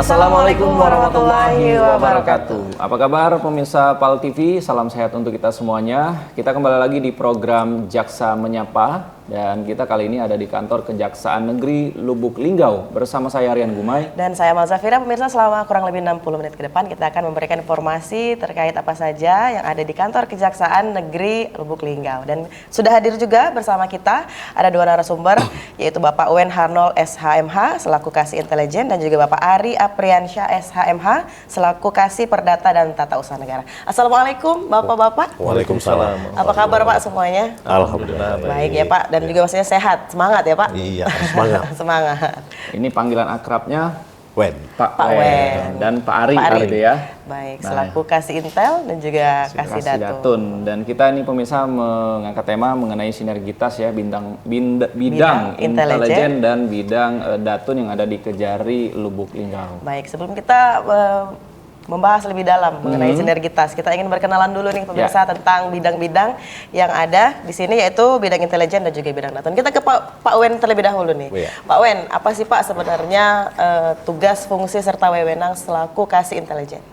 Assalamualaikum warahmatullahi wabarakatuh. Apa kabar pemirsa PAL TV? Salam sehat untuk kita semuanya. Kita kembali lagi di program Jaksa Menyapa. Dan kita kali ini ada di kantor Kejaksaan Negeri Lubuk Linggau. Bersama saya Rian Gumai. Dan saya Malzafira. Pemirsa, selama kurang lebih 60 menit ke depan kita akan memberikan informasi terkait apa saja yang ada di kantor Kejaksaan Negeri Lubuk Linggau. Dan sudah hadir juga bersama kita ada dua narasumber, yaitu Bapak Wen Harnol SHMH selaku Kasih Intelijen dan juga Bapak Ari Apriansyah SHMH selaku Kasih Perdata dan Tata Usaha Negara. Assalamualaikum Bapak-bapak. Waalaikumsalam. Apa kabar Pak semuanya? Alhamdulillah. Baik ya Pak, dan juga maksudnya sehat, semangat ya Pak? Iya, semangat. Semangat. Ini panggilan akrabnya Wen. Pak Pak Wen Wen. dan Pak Ari, Pak Ari. gitu ya. Baik, Nah, selaku Kasih Intel dan juga Kasih Datun. Dan kita ini pemirsa mengangkat tema mengenai sinergitas ya bidang Bidang intelijen dan bidang datun yang ada di Kejari Lubuk Linggau. Baik, sebelum kita membahas lebih dalam mengenai sinergitas, kita ingin berkenalan dulu nih pemirsa tentang bidang-bidang yang ada di sini, yaitu bidang intelijen dan juga bidang datun. Kita ke Pak Wen terlebih dahulu nih. Iya. Pak Wen, apa sih Pak sebenarnya tugas, fungsi serta wewenang selaku Kasih Intelijen?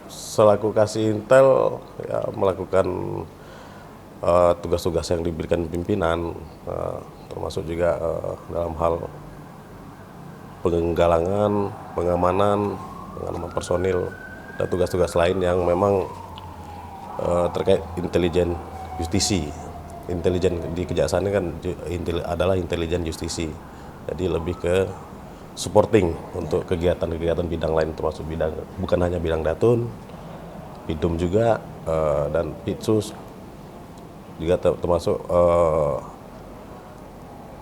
Selaku Kasih Intel ya, melakukan tugas-tugas yang diberikan pimpinan, termasuk juga dalam hal penggalangan, pengamanan personil dan tugas-tugas lain yang memang terkait intelijen justisi. Intelijen di kejaksaan ini kan adalah intelijen justisi, jadi lebih ke supporting untuk kegiatan-kegiatan bidang lain, termasuk bidang bukan hanya bidang datun, Pidum juga, dan Pitsus juga termasuk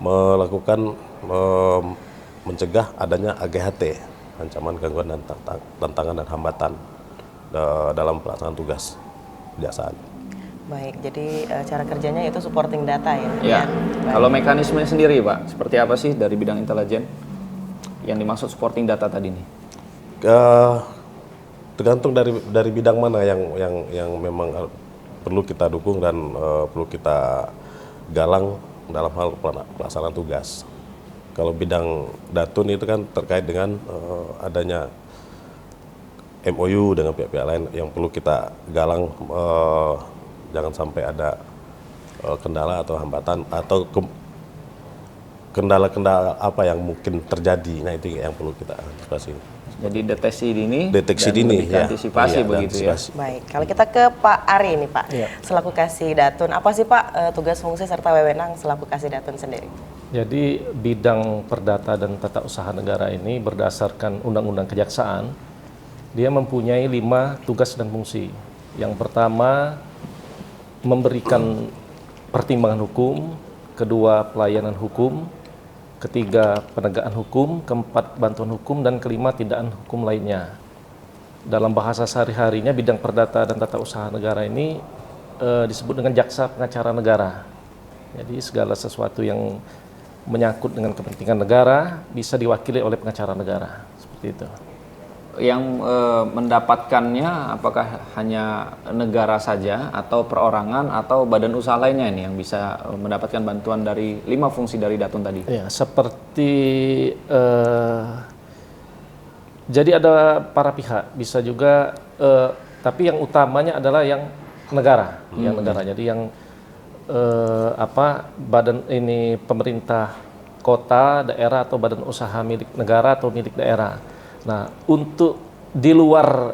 melakukan mencegah adanya AGHT, ancaman, gangguan, dan tantangan dan hambatan dalam pelaksanaan tugas kejaksaan. Baik, jadi cara kerjanya itu supporting data ya? Ya, kalau mekanismenya sendiri Pak, seperti apa sih dari bidang intelijen yang dimaksud supporting data tadi nih? Tergantung dari bidang mana yang memang perlu kita dukung dan perlu kita galang dalam hal pelaksanaan tugas. Kalau bidang datun itu kan terkait dengan adanya MOU dengan pihak-pihak lain yang perlu kita galang, jangan sampai ada kendala atau hambatan atau kendala-kendala apa yang mungkin terjadi. Nah, itu yang perlu kita antisipasi. Jadi deteksi dini dan dini, lebih ya. antisipasi Iya, begitu antisipasi. ya. Baik, kalau kita ke Pak Ari nih Pak, Iya. selaku Kasih Datun, apa sih Pak tugas, fungsi, serta wewenang selaku Kasih Datun sendiri? Jadi bidang perdata dan tata usaha negara ini berdasarkan Undang-Undang Kejaksaan, dia mempunyai 5 tugas dan fungsi. Yang pertama, memberikan pertimbangan hukum, kedua pelayanan hukum, ketiga penegakan hukum, keempat bantuan hukum, dan kelima tindakan hukum lainnya. Dalam bahasa sehari-harinya bidang perdata dan tata usaha negara ini disebut dengan jaksa pengacara negara. Jadi segala sesuatu yang menyangkut dengan kepentingan negara bisa diwakili oleh pengacara negara, seperti itu. Yang mendapatkannya apakah hanya negara saja atau perorangan atau badan usaha lainnya ini yang bisa mendapatkan bantuan dari 5 fungsi dari datun tadi? Ya, seperti jadi ada para pihak, bisa juga, tapi yang utamanya adalah yang negara, yang negara. Jadi yang badan ini pemerintah kota, daerah, atau badan usaha milik negara atau milik daerah. Nah, untuk di luar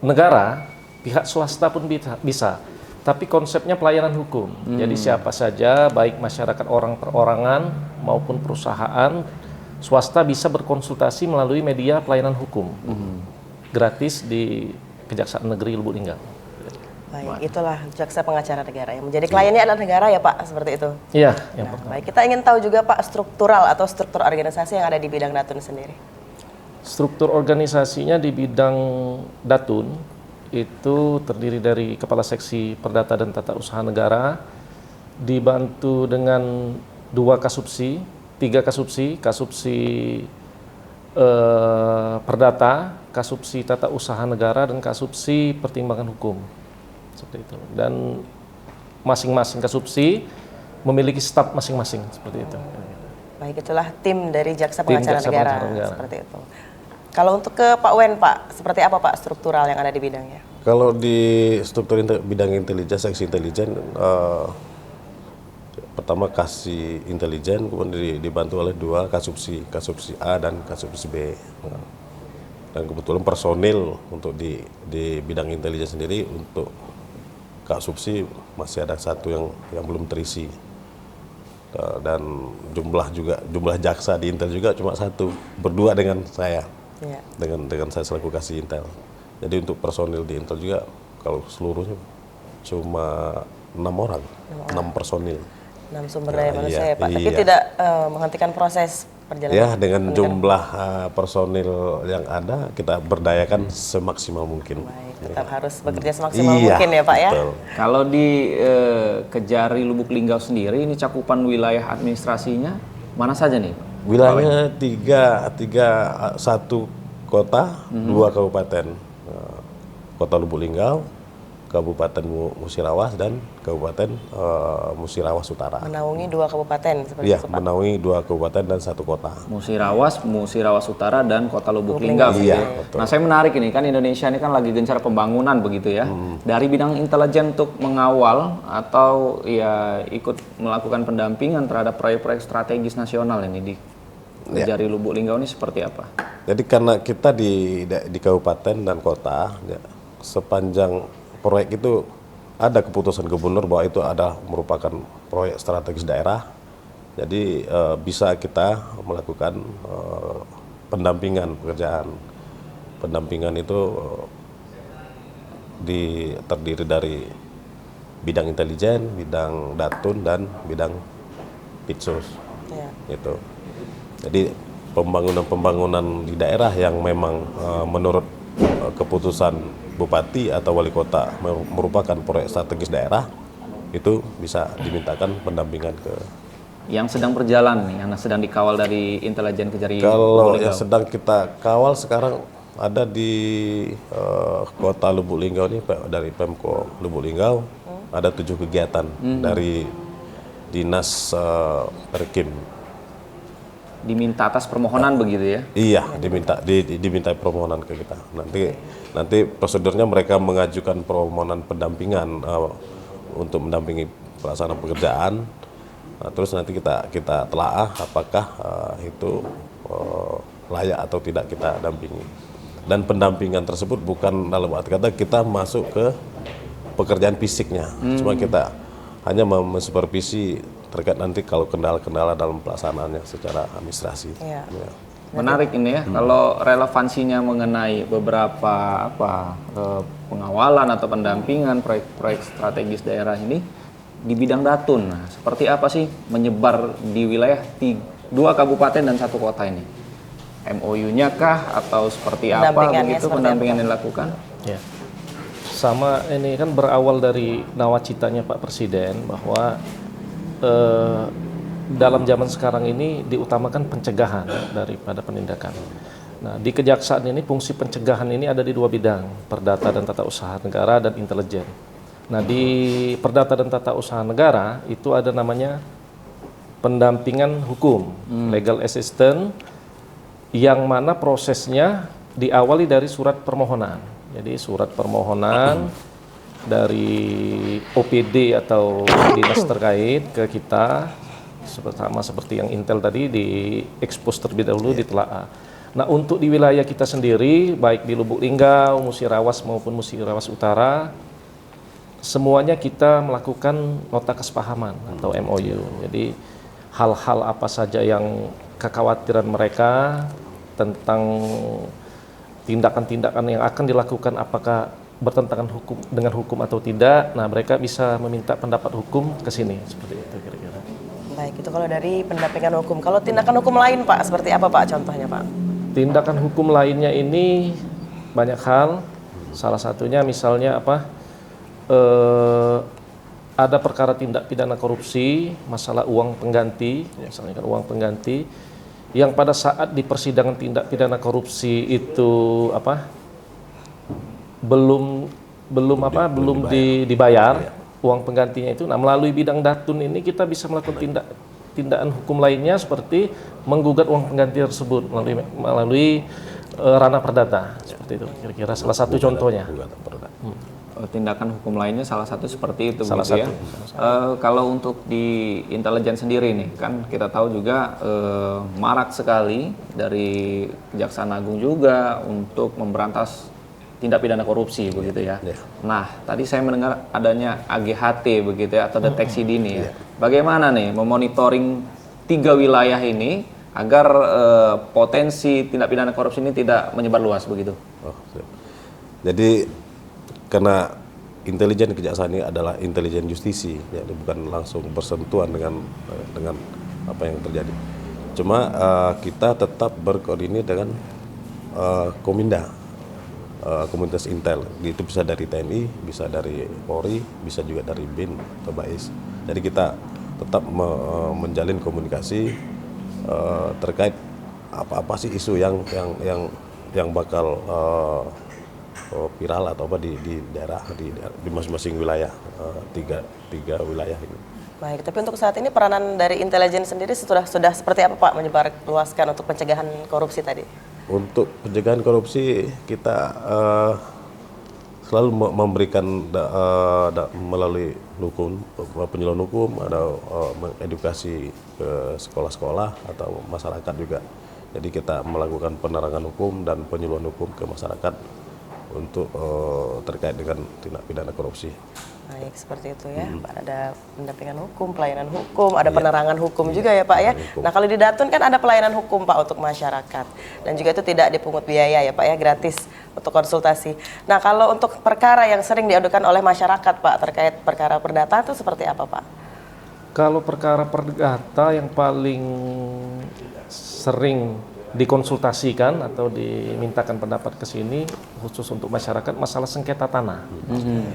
negara, pihak swasta pun bisa. Tapi konsepnya pelayanan hukum. Jadi siapa saja, baik masyarakat orang perorangan maupun perusahaan, swasta bisa berkonsultasi melalui media pelayanan hukum. Gratis di Kejaksaan Negeri Lubuk Linggau. Baik, itulah jaksa pengacara negara yang menjadi kliennya adalah negara ya Pak, seperti itu. Iya, yang Nah, pertama. baik, kita ingin tahu juga Pak struktural atau struktur organisasi yang ada di bidang datun sendiri. Struktur organisasinya di bidang datun itu terdiri dari Kepala Seksi Perdata dan Tata Usaha Negara, dibantu dengan 2 kasubsi, 3 kasubsi, Perdata, kasubsi Tata Usaha Negara, dan kasubsi Pertimbangan Hukum. Seperti itu. Dan masing-masing kasubsi memiliki staf masing-masing, seperti itu. Baik, itulah tim dari Jaksa Tim Pengacara Jaksa Negara, Pengacara Negara. seperti itu. Kalau untuk ke Pak Wen, Pak, seperti apa Pak struktural yang ada di bidangnya? Kalau di struktur bidang intelijen, seksi intelijen, pertama kasih intelijen, kemudian dibantu oleh dua kasubsi A dan kasubsi B. Nah, dan kebetulan personil untuk di bidang intelijen sendiri untuk kasubsi masih ada satu yang belum terisi. Dan jumlah jaksa di Intel juga cuma satu, berdua dengan saya, Iya. dengan saya selaku kasih Intel. Jadi untuk personil di Intel juga kalau seluruhnya cuma 6 orang, 6 personil. 6 sumber daya Ya, manusia iya, ya Pak, tapi iya. tidak menghentikan proses perjalanan. Ya, dengan jumlah personil yang ada kita berdayakan semaksimal mungkin. Baik, tetap harus bekerja semaksimal Iya, mungkin ya Pak ya. betul. Kalau di Kejari Lubuk Linggau sendiri, ini cakupan wilayah administrasinya mana saja nih? Wilayahnya satu kota, 2 kabupaten. Kota Lubuk Linggau, Kabupaten Musirawas, dan Kabupaten Musirawas Utara. Menaungi 2 kabupaten seperti Iya, itu Pak. menaungi 2 kabupaten dan 1 kota. Musirawas Utara, dan Kota Lubuk Linggau. Iya, gitu. betul. Nah, saya menarik ini kan Indonesia ini kan lagi gencar pembangunan begitu ya. Dari bidang intelijen untuk mengawal atau ya ikut melakukan pendampingan terhadap proyek-proyek strategis nasional ini di Kejari Lubuk Linggau ini seperti apa? Jadi karena kita di kabupaten dan kota, ya, sepanjang proyek itu ada keputusan gubernur bahwa itu ada merupakan proyek strategis daerah. Jadi bisa kita melakukan pendampingan pekerjaan. Pendampingan itu terdiri dari bidang intelijen, bidang datun, dan bidang pitsus. Iya. Gitu. Jadi pembangunan di daerah yang memang menurut keputusan bupati atau wali kota merupakan proyek strategis daerah, itu bisa dimintakan pendampingan ke. Yang sedang berjalan nih, yang sedang dikawal dari intelijen Kejari Lubuk Kalau Linggau. yang sedang kita kawal sekarang ada di kota Lubuk Linggau ini dari Pemko Lubuk Linggau ada 7 kegiatan dari Dinas Perkim. Diminta atas permohonan begitu ya? Iya, diminta permohonan ke kita. Nanti prosedurnya mereka mengajukan permohonan pendampingan untuk mendampingi pelaksanaan pekerjaan. Nah, terus nanti kita telaah apakah itu layak atau tidak kita dampingi. Dan pendampingan tersebut bukan dalam arti kata kita masuk ke pekerjaan fisiknya, cuma kita hanya mensupervisi terkait nanti kalau kendala-kendala dalam pelaksanaannya secara administrasi. Iya. Ya. Menarik ini ya, kalau relevansinya mengenai beberapa pengawalan atau pendampingan proyek-proyek strategis daerah ini di bidang datun. Nah, seperti apa sih menyebar di wilayah 2 kabupaten dan 1 kota ini? MOU-nya kah atau seperti apa Pendampingannya begitu seperti pendampingan apa? yang dilakukan? Ya. Sama ini kan berawal dari nawacitanya Pak Presiden bahwa dalam zaman sekarang ini diutamakan pencegahan daripada penindakan. Nah, di kejaksaan ini fungsi pencegahan ini ada di 2 bidang, perdata dan tata usaha negara dan intelijen. Nah, di perdata dan tata usaha negara itu ada namanya pendampingan hukum, legal assistance, yang mana prosesnya diawali dari surat permohonan. Jadi surat permohonan dari OPD atau dinas terkait ke kita, sama seperti yang Intel tadi, di expose terlebih dahulu, ditelaah. Nah, untuk di wilayah kita sendiri, baik di Lubuk Linggau, Musirawas maupun Musirawas Utara, semuanya kita melakukan nota kesepahaman atau MOU. Jadi hal-hal apa saja yang kekhawatiran mereka tentang tindakan-tindakan yang akan dilakukan, apakah bertentangan dengan hukum atau tidak, nah mereka bisa meminta pendapat hukum ke sini, seperti itu kira-kira. Baik, itu kalau dari pendampingan hukum. Kalau tindakan hukum lain Pak, seperti apa Pak contohnya Pak? Tindakan hukum lainnya ini banyak hal, salah satunya misalnya ada perkara tindak pidana korupsi, masalah uang pengganti, misalnya kan uang pengganti, yang pada saat di persidangan tindak pidana korupsi itu belum dibayar uang penggantinya itu. Nah, melalui bidang datun ini kita bisa melakukan tindakan hukum lainnya seperti menggugat uang pengganti tersebut melalui ranah perdata seperti itu kira-kira salah satu contohnya. Tindakan hukum lainnya salah satu seperti itu Salah begitu satu. ya. Kalau untuk di intelijen sendiri nih kan kita tahu juga marak sekali dari Kejaksaan Agung juga untuk memberantas tindak pidana korupsi begitu ya. Nah, tadi saya mendengar adanya AGHT begitu ya atau deteksi dini ya. Bagaimana nih memonitoring 3 wilayah ini agar potensi tindak pidana korupsi ini tidak menyebar luas begitu? Oh, siap. Jadi karena intelijen kejaksaan ini adalah intelijen justisi, jadi bukan langsung bersentuhan dengan apa yang terjadi. Cuma kita tetap berkoordinir dengan Kominda, komunitas intel. Itu bisa dari TNI, bisa dari Polri, bisa juga dari BIN atau BAIS. Jadi kita tetap menjalin komunikasi terkait apa sih isu yang bakal viral atau apa di daerah di masing-masing wilayah, tiga wilayah ini. Baik, tapi untuk saat ini peranan dari intelijen sendiri sudah seperti apa Pak menyebar luaskan untuk pencegahan korupsi tadi? Untuk pencegahan korupsi kita selalu memberikan melalui hukum, penyuluhan hukum, ada mengedukasi ke sekolah-sekolah atau masyarakat juga. Jadi kita melakukan penerangan hukum dan penyuluhan hukum ke masyarakat untuk terkait dengan tindak pidana korupsi. Baik, seperti itu ya. Pak, ada pendampingan hukum, pelayanan hukum, ada penerangan hukum juga ya Pak ya. Nah, kalau di Datun kan ada pelayanan hukum Pak untuk masyarakat. Dan juga itu tidak dipungut biaya ya Pak ya, gratis untuk konsultasi. Nah, kalau untuk perkara yang sering diadukan oleh masyarakat Pak terkait perkara perdata itu seperti apa Pak? Kalau perkara perdata yang paling sering dikonsultasikan atau dimintakan pendapat ke sini khusus untuk masyarakat masalah sengketa tanah.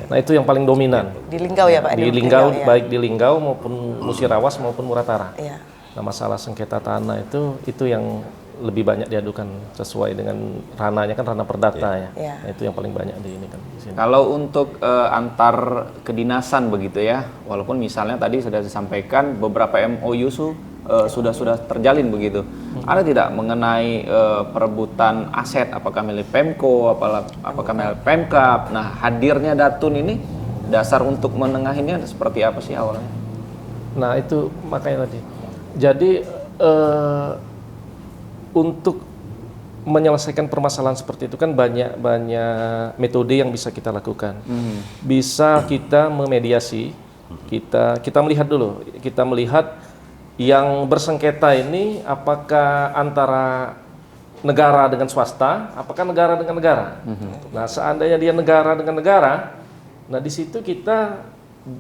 Nah, itu yang paling dominan. Di Linggau ya Pak? Di Linggau, ya. baik di Linggau maupun Musirawas maupun Muratara. Iya. Nah, masalah sengketa tanah itu yang lebih banyak diadukan sesuai dengan ranahnya kan ranah perdata ya. Iya. Nah, itu yang paling banyak di sini. Kalau untuk antar kedinasan begitu ya, walaupun misalnya tadi sudah disampaikan beberapa MOU sudah terjalin begitu. Ada tidak mengenai perebutan aset, apakah milik Pemko, apakah milik Pemkap? Nah, hadirnya Datun ini dasar untuk menengahinya seperti apa sih awalnya? Nah, itu makanya tadi. Jadi untuk menyelesaikan permasalahan seperti itu kan banyak metode yang bisa kita lakukan. Bisa kita memediasi, kita melihat dulu, kita melihat yang bersengketa ini apakah antara negara dengan swasta, apakah negara dengan negara. Nah, seandainya dia negara dengan negara, nah di situ kita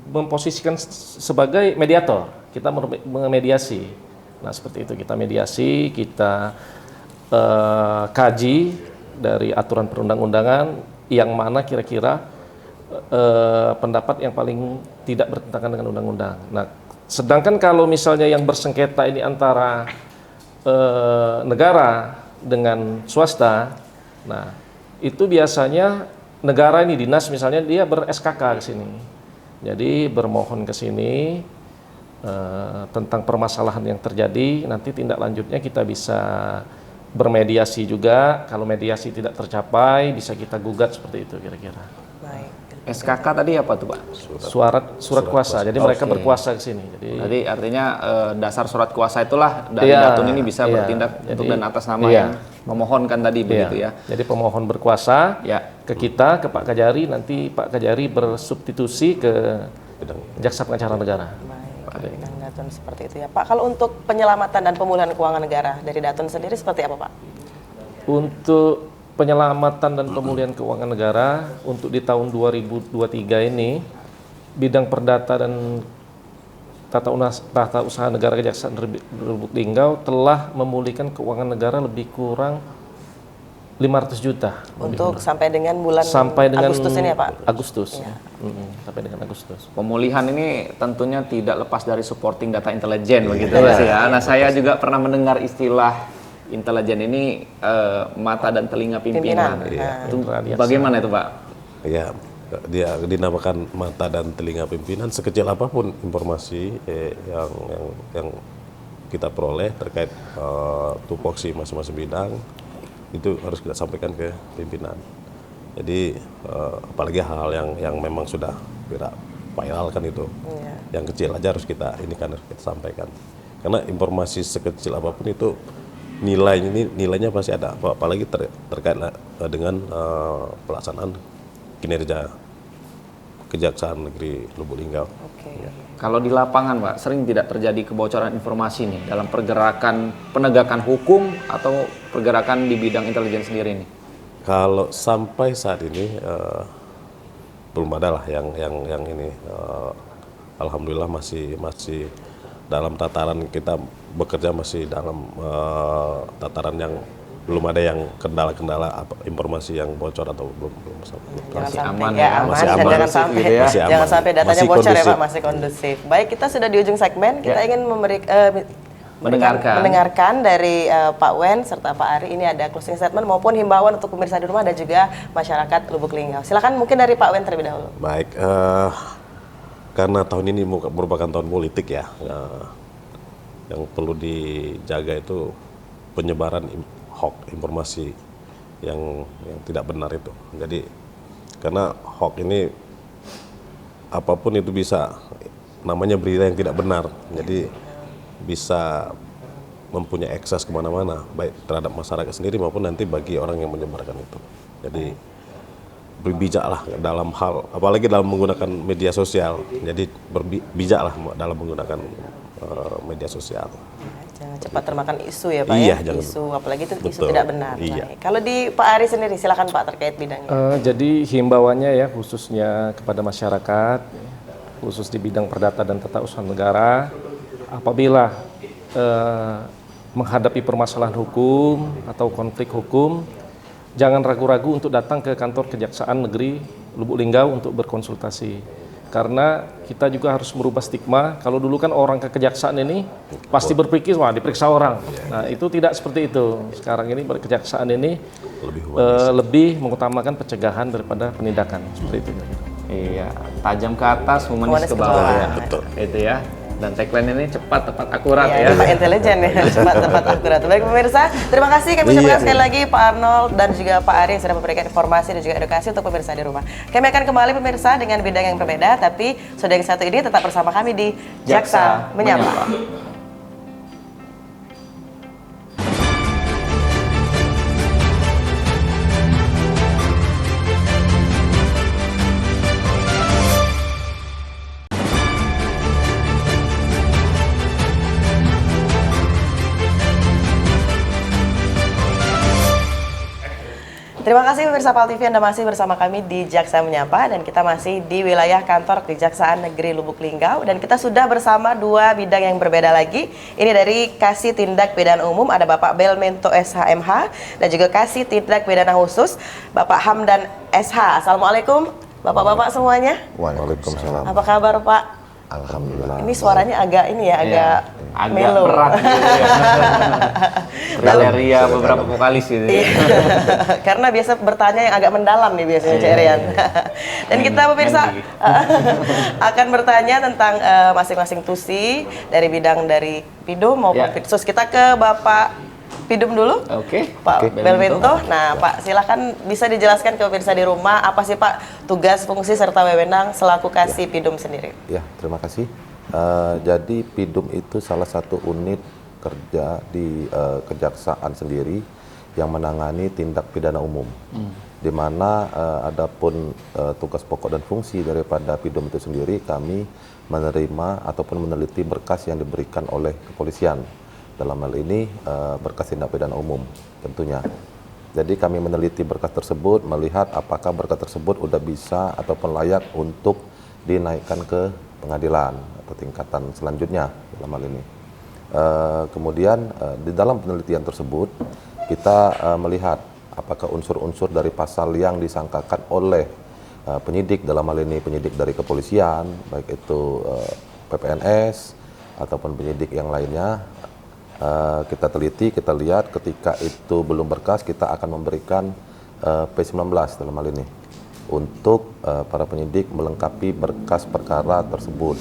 memposisikan sebagai mediator, kita memediasi. Nah, seperti itu kita mediasi, kita kaji dari aturan perundang-undangan yang mana kira-kira pendapat yang paling tidak bertentangan dengan undang-undang. Nah, sedangkan kalau misalnya yang bersengketa ini antara negara dengan swasta, nah itu biasanya negara ini dinas misalnya dia ber-SKK ke sini, jadi bermohon ke sini tentang permasalahan yang terjadi. Nanti tindak lanjutnya kita bisa bermediasi juga. Kalau mediasi tidak tercapai, bisa kita gugat seperti itu kira-kira. Baik. SKK tadi apa tuh Pak? Surat kuasa. Jadi mereka berkuasa ke sini. Jadi artinya dasar surat kuasa itulah dari Datun ini bisa bertindak untuk dan atas nama yang memohonkan tadi begitu ya. Jadi pemohon berkuasa ke kita, ke Pak Kajari, nanti Pak Kajari bersubstitusi ke Jaksa Pengacara Negara. Baik, bidang Datun seperti itu ya Pak. Kalau untuk penyelamatan dan pemulihan keuangan negara dari Datun sendiri seperti apa Pak? Untuk penyelamatan dan pemulihan keuangan negara untuk di tahun 2023 ini, bidang perdata dan tata usaha negara Kejaksaan Lubuk Linggau telah memulihkan keuangan negara lebih kurang 500 juta. Untuk sampai dengan bulan Agustus ini ya Pak? Agustus. Ya. Sampai dengan Agustus. Pemulihan ini tentunya tidak lepas dari supporting data intelijen begitu Mas ya. Nah, saya juga pernah mendengar istilah intelijen ini mata dan telinga pimpinan. Itu bagaimana itu Pak? Ya, dia dinamakan mata dan telinga pimpinan. Sekecil apapun informasi yang kita peroleh terkait tupoksi masing-masing bidang itu harus kita sampaikan ke pimpinan. Jadi apalagi hal-hal yang memang sudah viral kan itu, yang kecil aja harus kita harus kita sampaikan. Karena informasi sekecil apapun itu nilainya pasti ada, apalagi terkait dengan pelaksanaan kinerja Kejaksaan Negeri Lubuk Linggau. Oke. Kalau di lapangan, Pak, sering tidak terjadi kebocoran informasi nih dalam pergerakan penegakan hukum atau pergerakan di bidang intelijen sendiri nih? Kalau sampai saat ini belum ada lah yang ini. Alhamdulillah masih dalam tataran kita bekerja masih dalam tataran yang belum ada yang kendala-kendala informasi yang bocor atau belum Jangan sampai aman ya, ya, aman. masih Dan aman. jangan sampai Gitu ya. Masih aman. jangan sampai datanya Masih bocor ya kondusif. Pak, masih kondusif. Baik, kita sudah di ujung segmen, kita ingin mendengarkan dari Pak Wen serta Pak Ari. Ini ada closing statement maupun himbauan untuk pemirsa di rumah dan juga masyarakat Lubuk Linggau. Silakan mungkin dari Pak Wen terlebih dahulu. Baik, karena tahun ini merupakan tahun politik ya, yang perlu dijaga itu penyebaran hoax, informasi yang tidak benar itu. Jadi karena hoax ini apapun itu bisa namanya berita yang tidak benar, jadi bisa mempunyai akses kemana-mana, baik terhadap masyarakat sendiri maupun nanti bagi orang yang menyebarkan itu. Jadi berbijaklah dalam hal, apalagi dalam menggunakan media sosial. Jadi berbijaklah dalam menggunakan media sosial. Jangan cepat termakan isu ya Pak Iya, ya, jangan. isu apalagi itu isu Betul. tidak benar. Iya. Baik. Kalau di Pak Ari sendiri, silakan Pak terkait bidangnya. Jadi himbauannya ya khususnya kepada masyarakat, khusus di bidang perdata dan tata usaha negara, apabila menghadapi permasalahan hukum atau konflik hukum, jangan ragu-ragu untuk datang ke kantor Kejaksaan Negeri Lubuk Linggau untuk berkonsultasi. Karena kita juga harus merubah stigma. Kalau dulu kan orang ke kejaksaan ini pasti berpikir, wah diperiksa orang. Nah itu tidak seperti itu. Sekarang ini kejaksaan ini lebih mengutamakan pencegahan daripada penindakan. Seperti itu. Iya, tajam ke atas, memanis Memanis ke ke bawah bawah. ya. Betul. Itu ya. Dan tagline ini cepat, tepat, akurat Iya, ya. Pak intelijen ya, cepat, tepat, akurat. Baik pemirsa, terima kasih kami ucapkan sekali lagi Pak Arnold dan juga Pak Ari yang sudah memberikan informasi dan juga edukasi untuk pemirsa di rumah. Kami akan kembali pemirsa dengan bidang yang berbeda, tapi sudah yang satu ini tetap bersama kami di Jaksa Menyapa. Terima kasih pemirsa PAL TV, Anda masih bersama kami di Jaksa Menyapa dan kita masih di wilayah kantor Kejaksaan Negeri Lubuk Linggau dan kita sudah bersama dua bidang yang berbeda lagi. Ini dari Kasih Tindak Pidana Umum ada Bapak Belmento SHMH dan juga Kasih Tindak Pidana Khusus Bapak Hamdan SH. Assalamualaikum Bapak-bapak semuanya. Waalaikumsalam. Apa kabar Pak? Alhamdulillah. Ini suaranya agak ini ya, agak agak melo. berat gitu ya. Galeria beberapa vokalis gitu ya. Karena biasa bertanya yang agak mendalam nih biasanya Cak Rian. Dan kita pemirsa akan bertanya tentang masing-masing tusi dari bidang dari Pidum maupun Ya. Pitsus. Kita ke Bapak Pidum dulu. Oke. Pak Belmento. Nah, Pak, silakan bisa dijelaskan ke pemirsa di rumah apa sih Pak tugas, fungsi serta wewenang selaku Kasih Pidum sendiri? Ya, terima kasih. Jadi Pidum itu salah satu unit kerja di kejaksaan sendiri yang menangani tindak pidana umum. Di mana adapun tugas pokok dan fungsi daripada Pidum itu sendiri, kami menerima ataupun meneliti berkas yang diberikan oleh kepolisian. Dalam hal ini berkas tindak pidana umum tentunya. Jadi kami meneliti berkas tersebut, melihat apakah berkas tersebut sudah bisa ataupun layak untuk dinaikkan ke pengadilan atau tingkatan selanjutnya dalam hal ini. Kemudian di dalam penelitian tersebut kita melihat apakah unsur-unsur dari pasal yang disangkakan oleh penyidik, dalam hal ini penyidik dari kepolisian, baik itu PPNS ataupun penyidik yang lainnya, kita teliti, kita lihat ketika itu belum berkas, kita akan memberikan P19 dalam hal ini untuk para penyidik melengkapi berkas perkara tersebut.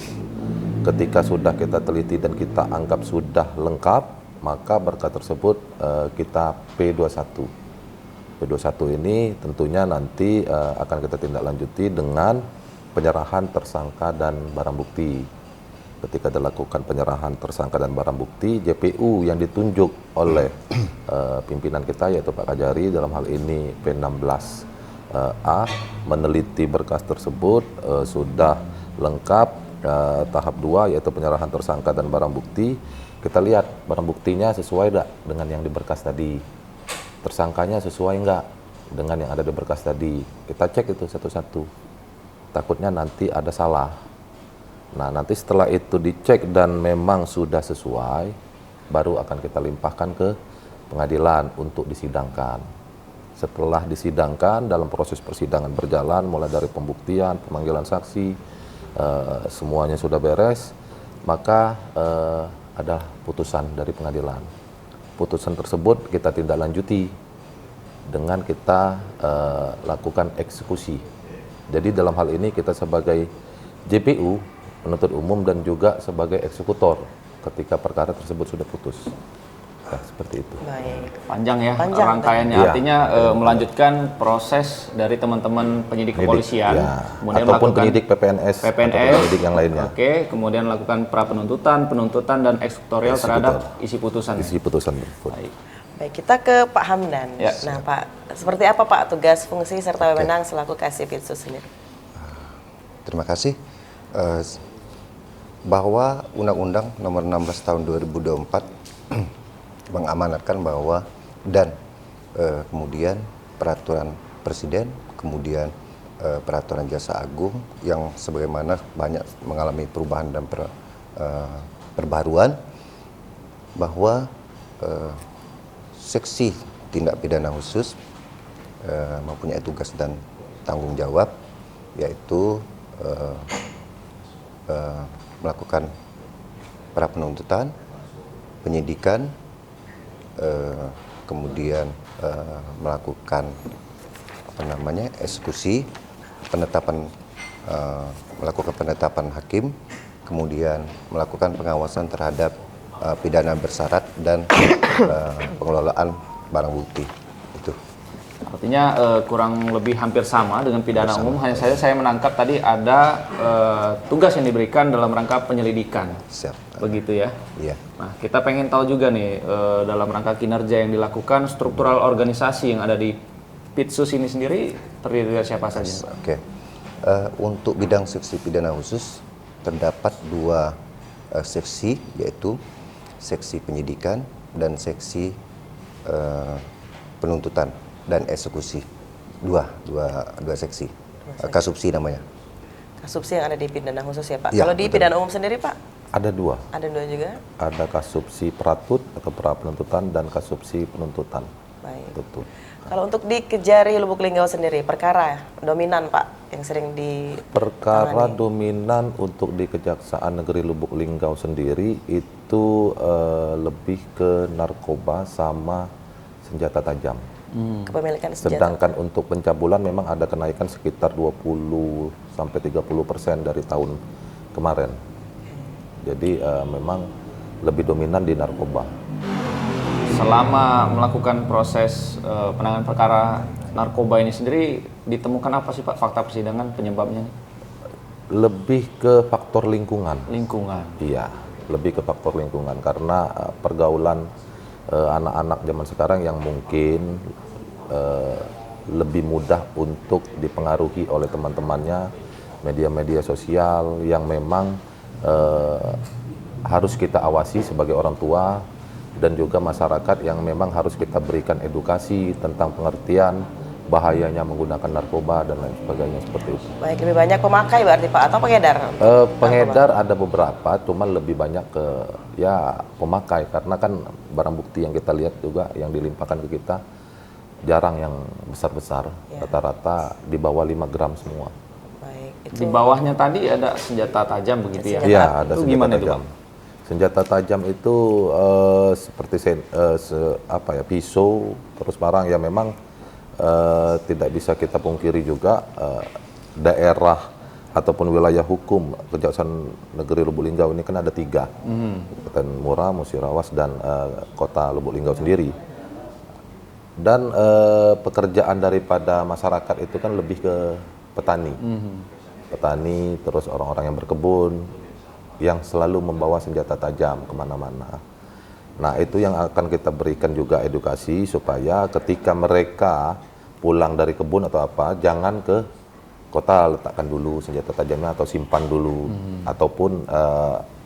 Ketika sudah kita teliti dan kita anggap sudah lengkap, maka berkas tersebut kita P21. P21 ini tentunya nanti akan kita tindak lanjuti dengan penyerahan tersangka dan barang bukti. Ketika dilakukan penyerahan tersangka dan barang bukti, JPU yang ditunjuk oleh pimpinan kita yaitu Pak Kajari, dalam hal ini P16A, meneliti berkas tersebut sudah lengkap. Tahap 2 yaitu penyerahan tersangka dan barang bukti. Kita lihat barang buktinya sesuai tidak dengan yang di berkas tadi, tersangkanya sesuai enggak dengan yang ada di berkas tadi. Kita cek itu satu-satu, takutnya nanti ada salah. Nah, nanti setelah itu dicek dan memang sudah sesuai, baru akan kita limpahkan ke pengadilan untuk disidangkan. Setelah disidangkan, dalam proses persidangan berjalan, mulai dari pembuktian, pemanggilan saksi, semuanya sudah beres, maka ada putusan dari pengadilan. Putusan tersebut kita tindak lanjuti dengan kita lakukan eksekusi. Jadi dalam hal ini kita sebagai JPU, penuntut umum, dan juga sebagai eksekutor ketika perkara tersebut sudah putus. Nah, seperti itu. Baik. Panjang ya Panjang, rangkaiannya, Iya. artinya melanjutkan proses dari teman-teman penyidik kepolisian, ya. kemudian Ataupun melakukan penyidik PPNS, atau penyidik yang lainnya. Oke, kemudian lakukan pra penuntutan, dan eksekutorial terhadap isi putusan. Isi putusan tersebut. Baik. Baik, kita ke Pak Hamdan. Ya. Nah, Pak, seperti apa Pak tugas, fungsi, serta wewenang selaku Kasih Pitsus sendiri? Terima kasih. Bahwa Undang-Undang Nomor 16 Tahun 2024 mengamanatkan bahwa dan kemudian Peraturan Presiden, kemudian Peraturan Jaksa Agung yang sebagaimana banyak mengalami perubahan dan perbaruan, bahwa Seksi Tindak Pidana Khusus mempunyai tugas dan tanggung jawab, yaitu melakukan pra penuntutan, penyidikan, kemudian melakukan eksekusi, melakukan penetapan hakim, kemudian melakukan pengawasan terhadap pidana bersyarat dan pengelolaan barang bukti. Itu. Artinya kurang lebih hampir sama dengan pidana umum, hanya saja saya menangkap tadi ada tugas yang diberikan dalam rangka penyelidikan. Siap. Begitu ya. Iya. Nah, kita pengen tahu juga nih dalam rangka kinerja yang dilakukan, struktural organisasi yang ada di Pitsus ini sendiri terdiri dari siapa saja? Oke. Untuk bidang seksi pidana khusus terdapat 2 seksi, yaitu seksi penyidikan dan seksi penuntutan dan eksekusi. Dua seksi. Kasubsi namanya. Kasubsi yang ada di pidana khusus ya Pak. Ya, Kalau di betul. pidana umum sendiri Pak, Ada 2. ada 2 juga? Ada kasubsi pratut atau pra penuntutan dan kasubsi penuntutan. Baik. Betul. Kalau untuk di Kejari Lubuk Linggau sendiri, perkara dominan Pak yang sering di Perkara dominan untuk di Kejaksaan Negeri Lubuk Linggau sendiri itu lebih ke narkoba sama senjata tajam. kepemilikan senjata. Sedangkan untuk pencabulan memang ada kenaikan sekitar 20 sampai 30% dari tahun kemarin. Jadi memang lebih dominan di narkoba. Selama melakukan proses penanganan perkara narkoba ini sendiri, ditemukan apa sih Pak fakta persidangan penyebabnya? Lebih ke faktor lingkungan. Lingkungan. Iya, lebih ke faktor lingkungan karena pergaulan anak-anak zaman sekarang yang mungkin lebih mudah untuk dipengaruhi oleh teman-temannya, media-media sosial yang memang harus kita awasi sebagai orang tua dan juga masyarakat yang memang harus kita berikan edukasi tentang pengertian bahayanya menggunakan narkoba dan lain sebagainya seperti itu. Baik, lebih banyak pemakai berarti Pak atau pengedar? Pengedar ada beberapa, cuman lebih banyak ke ya pemakai karena kan barang bukti yang kita lihat juga yang dilimpahkan ke kita jarang yang besar-besar, rata-rata di bawah 5 gram semua. Baik, itu Di bawahnya tadi ada senjata tajam begitu ya? Iya, ada Itu senjata gimana itu tajam. Pak? Senjata tajam itu seperti pisau, terus barang ya memang tidak bisa kita pungkiri juga daerah ataupun wilayah hukum Kejaksaan Negeri Lubuk Linggau ini kan ada 3, Kabupaten Muara, Musirawas, dan Kota Lubuk Linggau sendiri. Dan pekerjaan daripada masyarakat itu kan lebih ke petani, petani, terus orang-orang yang berkebun, yang selalu membawa senjata tajam kemana-mana. Nah, itu yang akan kita berikan juga edukasi supaya ketika mereka pulang dari kebun atau apa, jangan ke kota letakkan dulu senjata tajamnya atau simpan dulu, ataupun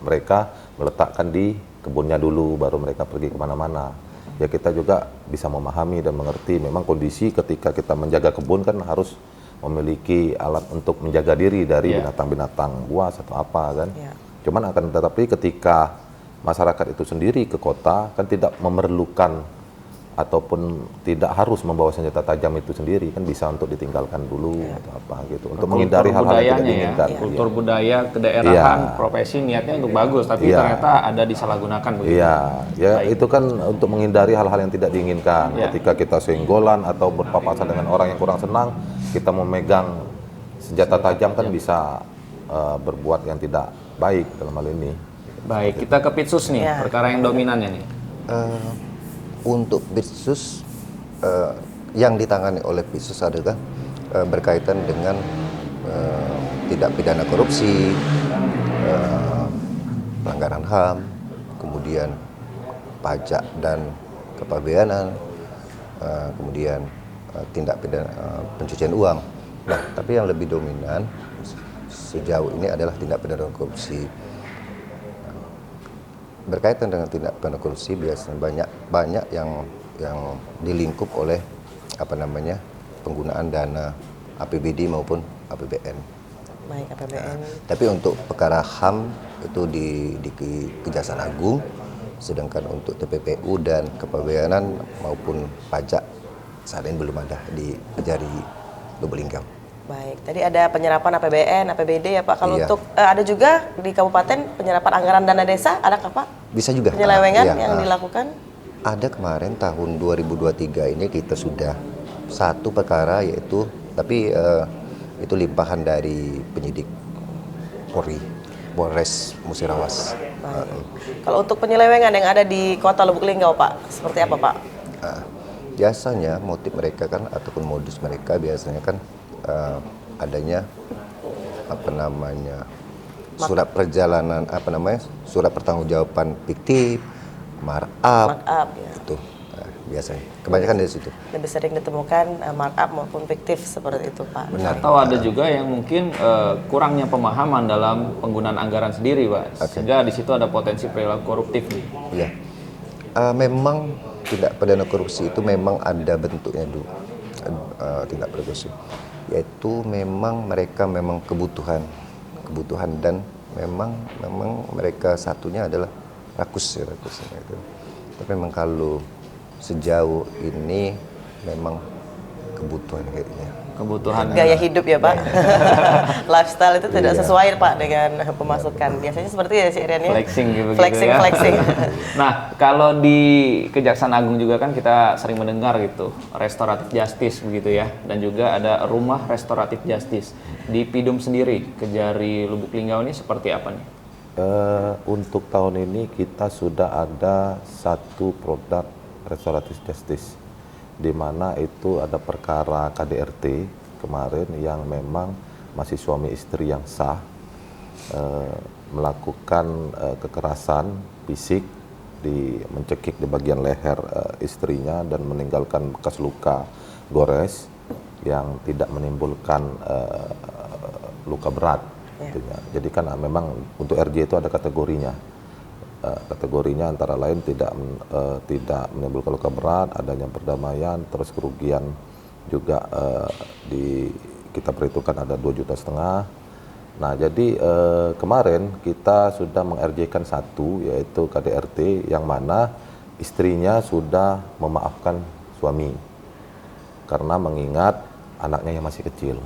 mereka meletakkan di kebunnya dulu baru mereka pergi kemana-mana. Ya kita juga bisa memahami dan mengerti memang kondisi ketika kita menjaga kebun kan harus memiliki alat untuk menjaga diri dari binatang-binatang buas atau apa kan. Cuman akan tetapi ketika masyarakat itu sendiri ke kota kan tidak memerlukan ataupun tidak harus membawa senjata tajam itu sendiri, kan bisa untuk ditinggalkan dulu atau apa gitu untuk menghindari hal-hal yang tidak diinginkan. Kultur budaya kedaerahan, profesi niatnya untuk bagus tapi ternyata ada disalahgunakan begitu. Ya itu kan untuk menghindari hal-hal yang tidak diinginkan. Ketika kita senggolan atau berpapasan dengan orang yang kurang senang, kita memegang senjata tajam kan bisa berbuat yang tidak baik dalam hal ini. Baik, kita ke Pitsus nih, perkara yang dominannya nih. Untuk Pitsus yang ditangani oleh Pitsus adalah berkaitan dengan tindak pidana korupsi, pelanggaran HAM, kemudian pajak dan kepabeanan, kemudian tindak pidana pencucian uang. Nah, tapi yang lebih dominan sejauh ini adalah tindak pidana korupsi. Berkaitan dengan tindak pidana korupsi biasanya banyak yang dilingkup oleh penggunaan dana APBD maupun APBN. Baik, APBN. Tapi untuk perkara HAM itu di Kejaksaan Agung, sedangkan untuk TPPU dan kepabeanan maupun pajak saat ini belum ada di Kejari Lubuk Linggau. Baik, tadi ada penyerapan APBN, APBD ya Pak. Kalau untuk ada juga di kabupaten penyerapan anggaran dana desa, ada Pak? Bisa juga. Penyelewengan yang dilakukan? Ada kemarin tahun 2023 ini kita sudah satu perkara yaitu, tapi itu limpahan dari penyidik Polri, Polres Musirawas. Kalau untuk penyelewengan yang ada di Kota Lubuk Linggau Pak, seperti apa Pak? Biasanya motif mereka kan ataupun modus mereka biasanya kan adanya surat perjalanan surat pertanggungjawaban fiktif, markup itu biasanya kebanyakan dari situ. Lebih sering ditemukan markup maupun fiktif seperti itu Pak. Benar. Atau ada juga yang mungkin kurangnya pemahaman dalam penggunaan anggaran sendiri Pak, sehingga di situ ada potensi perilaku koruptif nih. Iya, memang tindak pidana korupsi itu memang ada bentuknya dulu, tindak pidana korupsi. Yaitu memang mereka kebutuhan dan memang mereka satunya adalah rakus itu. Tapi memang kalau sejauh ini memang kebutuhan kayaknya. Kebutuhan gaya hidup ya Pak. Lifestyle itu tidak sesuai Pak dengan pemasukan. Biasanya seperti ya si Irian ya. Flexing. Nah, kalau di Kejaksaan Agung juga kan kita sering mendengar gitu, restoratif justice begitu ya, dan juga ada rumah restoratif justice. Di Pidum sendiri, Kejari Lubuk Linggau ini seperti apa nih? Untuk tahun ini kita sudah ada satu produk restoratif justice, di mana itu ada perkara KDRT kemarin yang memang masih suami istri yang sah melakukan kekerasan fisik, mencekik di bagian leher istrinya dan meninggalkan bekas luka gores yang tidak menimbulkan luka berat. Jadi kan memang untuk RJ itu ada kategorinya. Kategorinya antara lain tidak menimbulkan luka berat, adanya perdamaian, terus kerugian juga kita perhitungkan ada 2,5 juta. Nah jadi kemarin kita sudah meng-RJ-kan satu, yaitu KDRT yang mana istrinya sudah memaafkan suami karena mengingat anaknya yang masih kecil.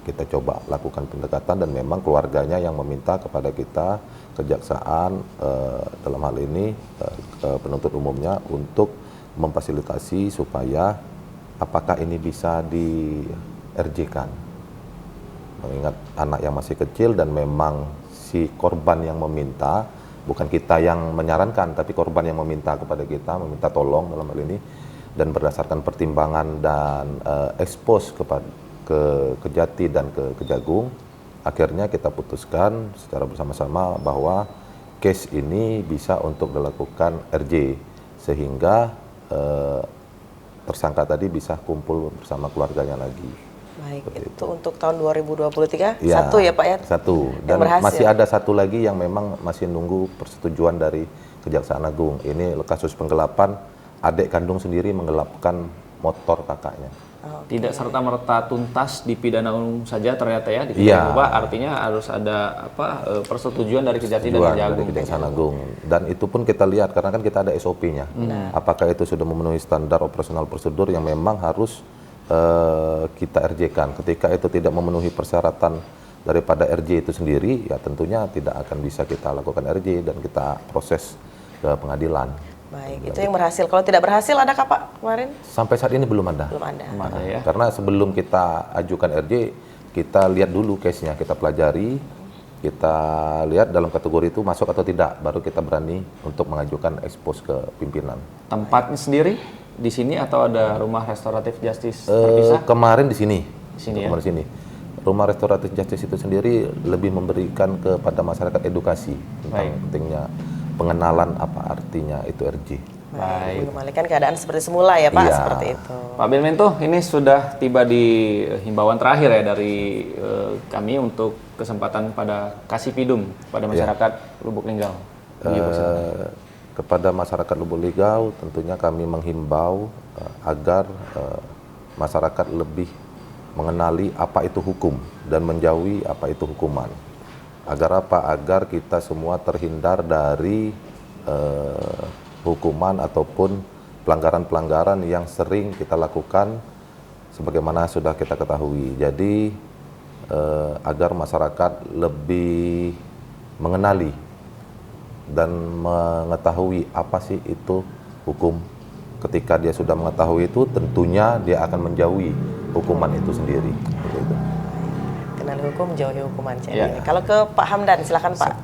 Kita coba lakukan pendekatan dan memang keluarganya yang meminta kepada kita kejaksaan dalam hal ini penuntut umumnya untuk memfasilitasi supaya apakah ini bisa di RJ-kan. mengingat anak yang masih kecil dan memang si korban yang meminta, bukan kita yang menyarankan, tapi korban yang meminta kepada kita, meminta tolong dalam hal ini, dan berdasarkan pertimbangan dan expose ke Kejati dan ke Kejagung, akhirnya kita putuskan secara bersama-sama bahwa case ini bisa untuk dilakukan RJ, sehingga tersangka tadi bisa kumpul bersama keluarganya lagi. Baik, Seperti itu untuk tahun 2023 Ya, satu ya Pak ya? Satu. Yang Dan berhasil. masih ada satu lagi yang memang masih nunggu persetujuan dari Kejaksaan Agung. Ini kasus penggelapan, adik kandung sendiri menggelapkan motor kakaknya. Tidak serta-merta tuntas di pidana umum saja ternyata ya di Iya. Pak, artinya harus ada persetujuan dari Kejati dan Persetujuan Kejagung. dari Kejaksaan Agung. Dan itu pun kita lihat karena kan kita ada SOP-nya. Apakah itu sudah memenuhi standar operasional prosedur yang memang harus kita RJ-kan. Ketika itu tidak memenuhi persyaratan daripada RJ itu sendiri, ya tentunya tidak akan bisa kita lakukan RJ dan kita proses ke pengadilan. Baik, itu yang berhasil. Kalau tidak berhasil adakah Pak kemarin? Sampai saat ini belum ada. Belum ada. Ada ya. Karena sebelum kita ajukan RJ, kita lihat dulu case-nya, kita pelajari, kita lihat dalam kategori itu masuk atau tidak, baru kita berani untuk mengajukan expose ke pimpinan. Tempatnya sendiri di sini atau ada rumah restoratif justice terpisah? Kemarin di sini. Di sini ya? Kemarin di sini. Rumah restoratif justice itu sendiri lebih memberikan kepada masyarakat edukasi tentang pentingnya pengenalan apa artinya itu RJ. Baik, mengembalikan keadaan seperti semula ya Pak, Iya. seperti itu. Pak Bilmento, ini sudah tiba di himbauan terakhir ya dari kami untuk kesempatan pada kasih pidum pada masyarakat Lubuk Linggau. Iya, Pak, silakan. Kepada masyarakat Lubuk Linggau tentunya kami menghimbau agar masyarakat lebih mengenali apa itu hukum dan menjauhi apa itu hukuman. Agar apa? Agar kita semua terhindar dari hukuman ataupun pelanggaran-pelanggaran yang sering kita lakukan sebagaimana sudah kita ketahui. Jadi agar masyarakat lebih mengenali dan mengetahui apa sih itu hukum. Ketika dia sudah mengetahui itu, tentunya dia akan menjauhi hukuman itu sendiri. Seperti itu. Kenali hukum, jauhi hukuman. Jadi Ya. ini. Kalau ke Pak Hamdan, silakan Pak.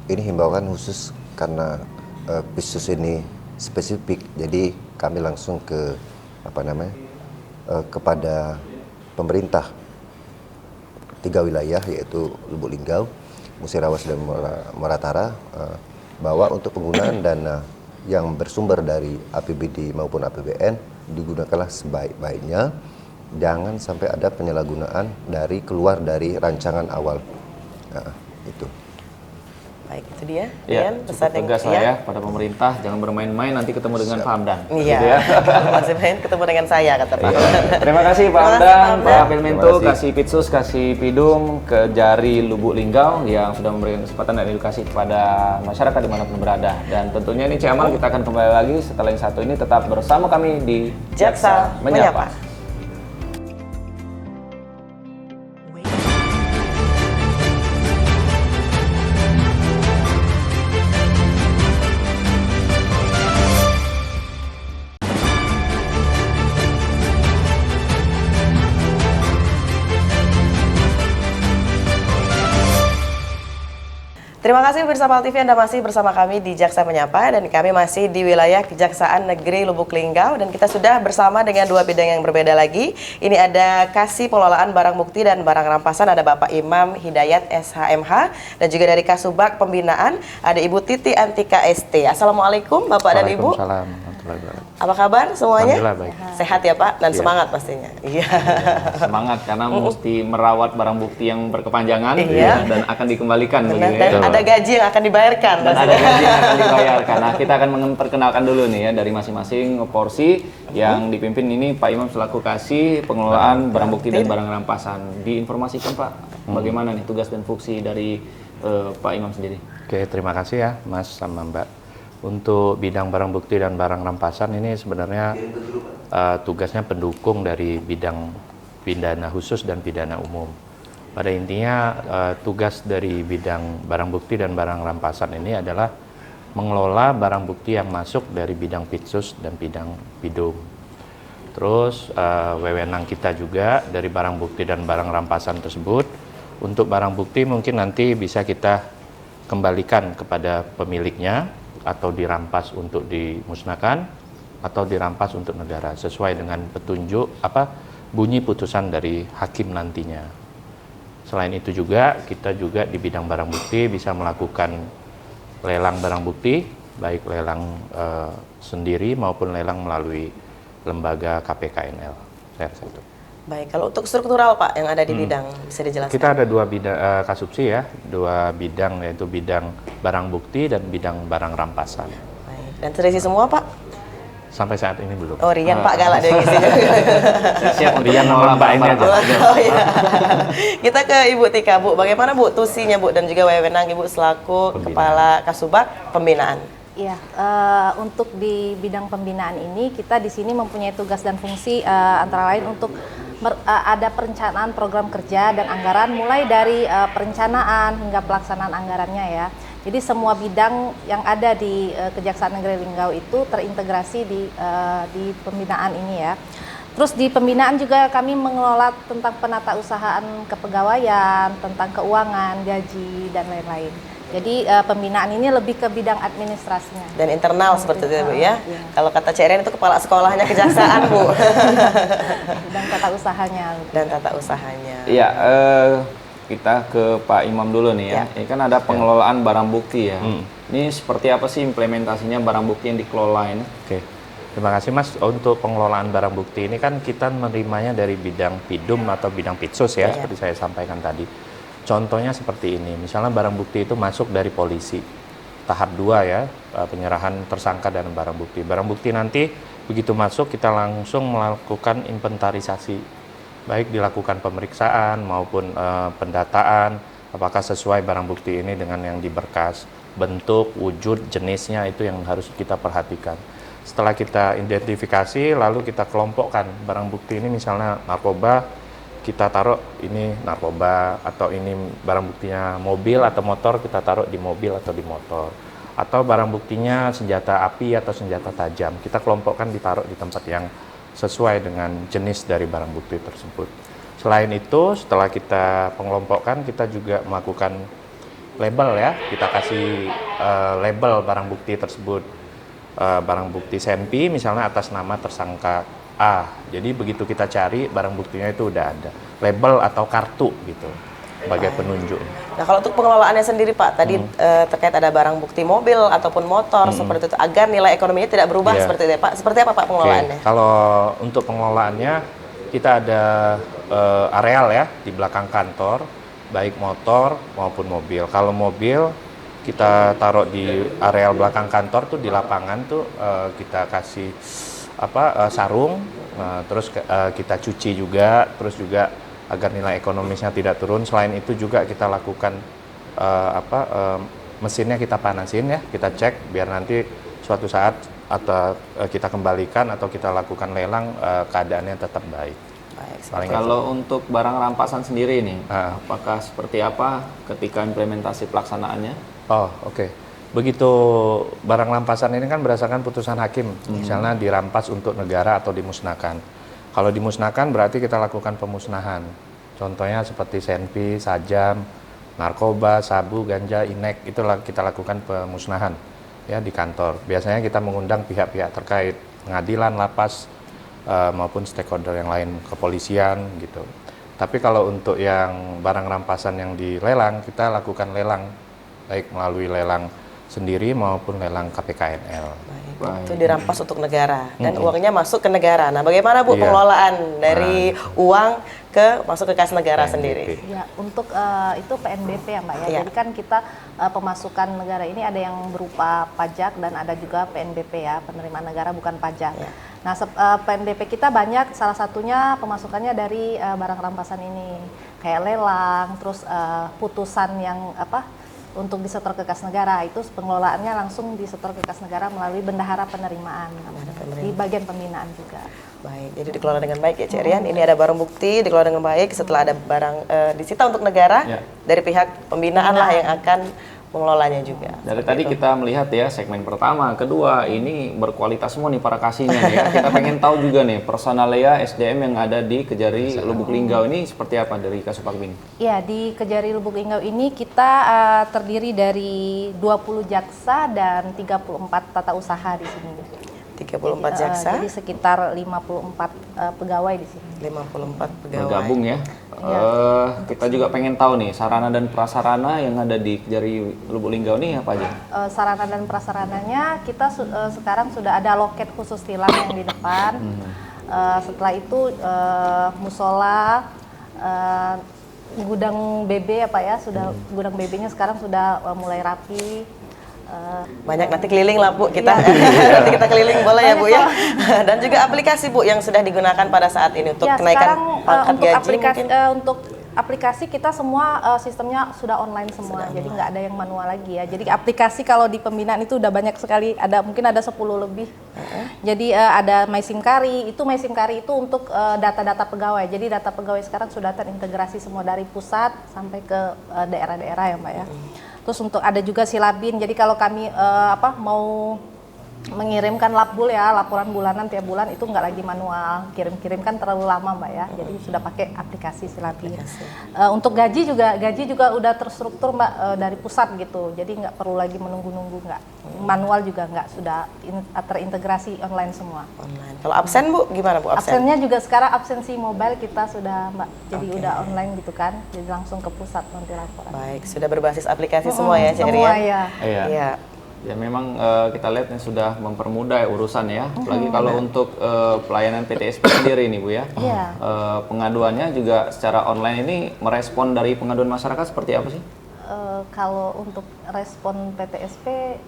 Ini himbauan khusus karena kasus ini spesifik, jadi kami langsung ke kepada pemerintah 3 wilayah yaitu Lubuk Linggau, Musirawas dan Muratara, bahwa untuk penggunaan dana yang bersumber dari APBD maupun APBN digunakanlah sebaik-baiknya, jangan sampai ada penyalahgunaan dari keluar dari rancangan awal. Nah, itu. Baik, itu dia. Ya, Rian, cukup pesan yang tegas lah ya pada pemerintah, jangan bermain-main nanti ketemu dengan Pak Hamdan. Iya, Gitu ya. masih main ketemu dengan saya kata Pak. Terima kasih Pak Terima kasih, Hamdan, Pak Pak Hamdan. Bilmento, Terima kasih. kasih Pitsus, kasih Pidum, ke Jari Lubuk Linggau yang sudah memberikan kesempatan dan edukasi kepada masyarakat dimanapun berada. Dan tentunya ini Ciamal, kita akan kembali lagi setelah yang satu ini, tetap bersama kami di Jaksa Menyapa. Terima kasih pemirsa PAL TV, Anda masih bersama kami di Jaksa Menyapa dan kami masih di wilayah Kejaksaan Negeri Lubuk Linggau dan kita sudah bersama dengan 2 bidang yang berbeda lagi. Ini ada Kasih Pengelolaan Barang Bukti dan Barang Rampasan, ada Bapak Imam Hidayat SHMH, dan juga dari Kasubag Pembinaan ada Ibu Titi Antika ST. Assalamualaikum Bapak dan Ibu. Waalaikumsalam warahmatullahi wabarakatuh. Apa kabar semuanya? Alhamdulillah baik. Sehat ya Pak dan semangat pastinya. Iya. Semangat karena mesti merawat barang bukti yang berkepanjangan Iya. dan akan dikembalikan. Benar, begitu ya. dan ada gaji yang akan dibayarkan. Dan ada gaji yang akan dibayarkan. Nah, kita akan memperkenalkan dulu nih ya dari masing-masing porsi yang dipimpin ini Pak Imam selaku Kasih Pengelolaan Barang Bukti dan Barang Rampasan. Diinformasikan Pak, bagaimana nih tugas dan fungsi dari Pak Imam sendiri? Oke, terima kasih ya Mas sama Mbak. Untuk bidang barang bukti dan barang rampasan ini sebenarnya tugasnya pendukung dari bidang pidana khusus dan pidana umum. Pada intinya tugas dari bidang barang bukti dan barang rampasan ini adalah mengelola barang bukti yang masuk dari bidang pitsus dan bidang pidum. Terus wewenang kita juga dari barang bukti dan barang rampasan tersebut. Untuk barang bukti mungkin nanti bisa kita kembalikan kepada pemiliknya atau dirampas untuk dimusnahkan atau dirampas untuk negara sesuai dengan petunjuk bunyi putusan dari hakim nantinya. Selain itu juga kita juga di bidang barang bukti bisa melakukan lelang barang bukti, baik lelang sendiri maupun lelang melalui lembaga KPKNL. Saya rasa itu. Baik, kalau untuk struktural Pak yang ada di bidang bisa dijelaskan? Kita ada dua bidang kasupsi ya, dua bidang yaitu bidang barang bukti dan bidang barang rampasan. Baik. Dan terisi semua Pak? Sampai saat ini belum. Oh Rian Pak galak dia ngisi juga. Siap untuk Rian sama Mbak ini aja. Oh iya. Kita ke Ibu Tika Bu, bagaimana Bu tusinya Bu dan juga wewenang Ibu selaku Kepala Kasubag Pembinaan? Iya, untuk di bidang pembinaan ini kita di sini mempunyai tugas dan fungsi antara lain untuk ada perencanaan program kerja dan anggaran mulai dari perencanaan hingga pelaksanaan anggarannya ya. Jadi semua bidang yang ada di Kejaksaan Negeri Linggau itu terintegrasi di pembinaan ini ya. Terus di pembinaan juga kami mengelola tentang penatausahaan kepegawaian, tentang keuangan, gaji dan lain-lain. Jadi pembinaan ini lebih ke bidang administrasinya. Dan internal seperti itu Bu ya. Iya. Kalau kata Cik Rian itu kepala sekolahnya kejaksaan Bu. Dan tata usahanya. Dan tata usahanya. Iya, kita ke Pak Imam dulu nih ya. Ini kan ada pengelolaan barang bukti ya. Ini seperti apa sih implementasinya barang bukti yang dikelola ini? Oke, terima kasih Mas. Untuk pengelolaan barang bukti ini kan kita menerimanya dari bidang PIDUM atau bidang Pitsus ya, seperti saya sampaikan tadi. Contohnya seperti ini, misalnya barang bukti itu masuk dari polisi, tahap 2 ya, penyerahan tersangka dan barang bukti. Barang bukti nanti begitu masuk kita langsung melakukan inventarisasi, baik dilakukan pemeriksaan maupun pendataan, apakah sesuai barang bukti ini dengan yang di berkas, bentuk, wujud, jenisnya itu yang harus kita perhatikan. Setelah kita identifikasi, lalu kita kelompokkan barang bukti ini misalnya narkoba, kita taruh ini narkoba, atau ini barang buktinya mobil atau motor, kita taruh di mobil atau di motor. Atau barang buktinya senjata api atau senjata tajam, kita kelompokkan ditaruh di tempat yang sesuai dengan jenis dari barang bukti tersebut. Selain itu, setelah kita pengelompokkan, kita juga melakukan label ya, kita kasih label barang bukti tersebut. Barang bukti SEMPI misalnya atas nama tersangka A. Jadi begitu kita cari barang buktinya itu udah ada label atau kartu gitu sebagai penunjuk. Nah kalau untuk pengelolaannya sendiri Pak, tadi terkait ada barang bukti mobil ataupun motor seperti itu agar nilai ekonominya tidak berubah seperti itu ya Pak. Seperti apa Pak pengelolaannya? Kalau untuk pengelolaannya kita ada areal ya di belakang kantor, baik motor maupun mobil. Kalau mobil kita taruh di areal belakang kantor tuh di lapangan tuh kita kasih sarung, terus kita cuci juga, terus juga agar nilai ekonomisnya tidak turun. Selain itu juga kita lakukan mesinnya kita panasin ya, kita cek biar nanti suatu saat atau kita kembalikan atau kita lakukan lelang keadaannya tetap baik. Kalau untuk barang rampasan sendiri nih, apakah seperti apa ketika implementasi pelaksanaannya? Oh oke. Begitu barang rampasan ini kan berdasarkan putusan hakim, misalnya dirampas untuk negara atau dimusnahkan. Kalau dimusnahkan berarti kita lakukan pemusnahan. Contohnya seperti senpi, sajam, narkoba, sabu, ganja, inek, itu kita lakukan pemusnahan ya di kantor. Biasanya kita mengundang pihak-pihak terkait, pengadilan, lapas, maupun stakeholder yang lain, kepolisian gitu. Tapi kalau untuk yang barang rampasan yang dilelang, kita lakukan lelang, baik melalui lelang sendiri maupun lelang KPKNL. Baik. Itu dirampas untuk negara dan uangnya masuk ke negara. Nah, bagaimana Bu pengelolaan dari uang masuk ke kas negara sendiri? Ya, untuk itu PNBP ya Mbak ya. Jadi kan kita pemasukan negara ini ada yang berupa pajak dan ada juga PNBP ya, penerimaan negara bukan pajak. Nah, PNBP kita banyak, salah satunya pemasukannya dari barang rampasan ini, kayak lelang, terus putusan yang untuk disetor ke kas negara, itu pengelolaannya langsung disetor ke kas negara melalui bendahara penerimaan di bagian pembinaan juga. Baik, jadi dikelola dengan baik ya Cik Rian. Ini ada barang bukti dikelola dengan baik, setelah ada barang disita untuk negara dari pihak pembinaan lah yang akan mengelolanya juga. Dari tadi kita melihat ya segmen pertama, kedua ini berkualitas semua nih para kasihnya nih ya. Kita pengen tahu juga nih personalia SDM yang ada di Kejari Lubuk Linggau ini seperti apa dari Kasupak Bini? Ya, di Kejari Lubuk Linggau ini kita terdiri dari 20 jaksa dan 34 tata usaha di sini. 34 jaksa, Jadi sekitar 54 pegawai di sini. 54 pegawai. Bergabung ya. Kita juga pengen tahu nih sarana dan prasarana yang ada di Kejari Lubuk Linggau ini apa aja? Sarana dan prasarananya kita sekarang sudah ada loket khusus tilang yang di depan. Setelah itu musola, gudang BB ya Pak ya, gudang BB-nya sekarang sudah mulai rapi. Banyak nanti keliling lah Bu kita. Nanti kita keliling boleh ya Bu ya. Dan juga aplikasi Bu yang sudah digunakan pada saat ini untuk Ya, kenaikan sekarang, pangkat untuk gaji aplikasi, mungkin. untuk aplikasi kita semua sistemnya sudah online semua, jadi nggak ada yang manual lagi ya. Jadi aplikasi kalau di pembinaan itu udah banyak sekali, mungkin ada 10 lebih. Jadi ada MySimKari, MySimKari itu untuk data-data pegawai. Jadi data pegawai sekarang sudah terintegrasi semua dari pusat sampai ke daerah-daerah ya Mbak ya. Terus untuk ada juga Silabin. Jadi kalau kami mau mengirimkan Lapbul ya, laporan bulanan tiap bulan itu nggak lagi manual, kirim-kirim kan terlalu lama Mbak ya. Jadi sudah pakai aplikasi Silabin. Untuk gaji juga udah terstruktur Mbak dari pusat gitu. Jadi nggak perlu lagi menunggu-nunggu, nggak manual juga nggak, sudah terintegrasi online semua. Online. Kalau absen Bu gimana Bu absen? Absennya juga sekarang absensi mobile kita sudah Mbak. Jadi udah online gitu kan. Jadi langsung ke pusat nanti laporan. Baik, sudah berbasis aplikasi semua ya Ceri Semua ya. ya. Iya. Ya memang kita lihat ini sudah mempermudah urusan ya. Apalagi kalau untuk pelayanan PTSP sendiri nih Bu ya. Iya. Pengaduannya juga secara online ini merespon dari pengaduan masyarakat seperti apa sih? Kalau untuk respon PTSP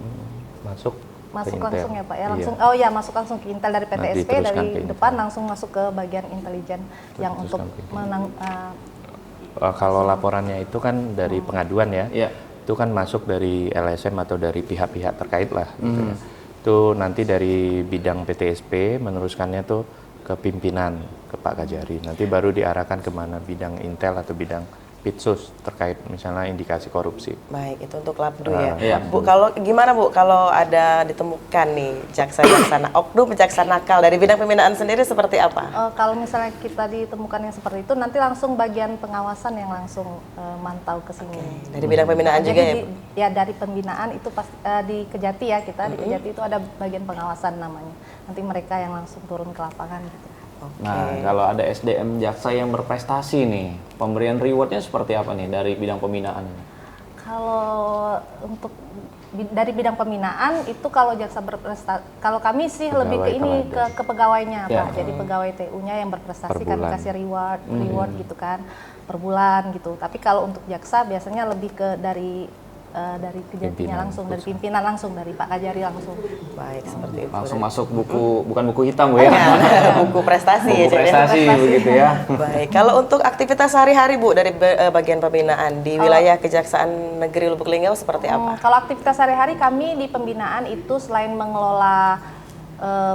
Masuk masuk ke langsung Intel. ya Pak ya, Iya. langsung masuk langsung ke Intel dari PTSP, diteruskan dari ke Intel. depan langsung masuk ke bagian intelijen yang untuk Diteruskan ke kalau laporannya itu kan dari pengaduan ya, Iya. itu kan masuk dari LSM atau dari pihak-pihak terkait lah. Gitu ya. Itu nanti dari bidang PTSP meneruskannya tuh ke pimpinan, ke Pak Kajari. Nanti baru diarahkan kemana bidang Intel atau bidang Pitsus terkait misalnya indikasi korupsi. Baik, itu untuk Lapdu ya. Iya. Bu, kalau gimana Bu kalau ada ditemukan nih jaksa-jaksa oknum jaksa nakal dari bidang pembinaan sendiri seperti apa? kalau misalnya kita ditemukan yang seperti itu, nanti langsung bagian pengawasan yang langsung mantau ke sini. Dari bidang pembinaan juga ya Bu? Ya dari pembinaan itu pasti di Kejati ya, kita di Kejati itu ada bagian pengawasan namanya. Nanti mereka yang langsung turun ke lapangan gitu. Nah, kalau ada SDM jaksa yang berprestasi nih, pemberian rewardnya seperti apa nih dari bidang pembinaan? Kalau untuk dari bidang pembinaan itu kalau jaksa berprestasi, kalau kami sih Pegawai lebih ke ini kalau ada. ke pegawainya Ya. Pak. Jadi pegawai TU-nya yang berprestasi Per kami bulan. kasih reward gitu kan per bulan gitu. Tapi kalau untuk jaksa biasanya lebih ke dari Kejatinya Pimpinan langsung, dari pimpinan langsung, dari Pak Kajari langsung. Baik, seperti itu. Langsung masuk buku, bukan buku hitam Bu ya? Buku prestasi ya Buku Ceri. prestasi begitu ya. Baik, kalau untuk aktivitas sehari-hari Bu dari bagian pembinaan di wilayah Kejaksaan Negeri Lubuk Linggau seperti apa? Kalau aktivitas sehari-hari kami di pembinaan itu selain mengelola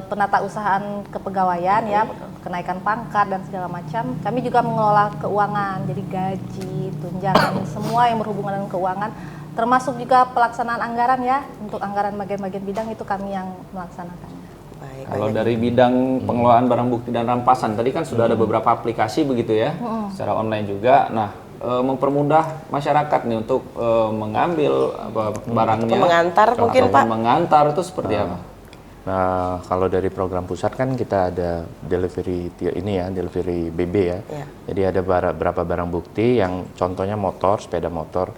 penata usahaan kepegawaian ya, kenaikan pangkat dan segala macam, kami juga mengelola keuangan, jadi gaji, tunjangan, semua yang berhubungan dengan keuangan, termasuk juga pelaksanaan anggaran ya, untuk anggaran bagian-bagian bidang itu kami yang melaksanakannya. Baik, Kalau dari bidang pengelolaan barang bukti dan rampasan, tadi kan sudah ada beberapa aplikasi begitu ya, secara online juga. Nah, mempermudah masyarakat nih untuk mengambil barangnya, mengantar mungkin ataupun Pak. mengantar itu seperti apa? Nah, kalau dari program pusat kan kita ada delivery delivery BB ya. Iya. Jadi ada berapa barang bukti yang contohnya motor, sepeda motor.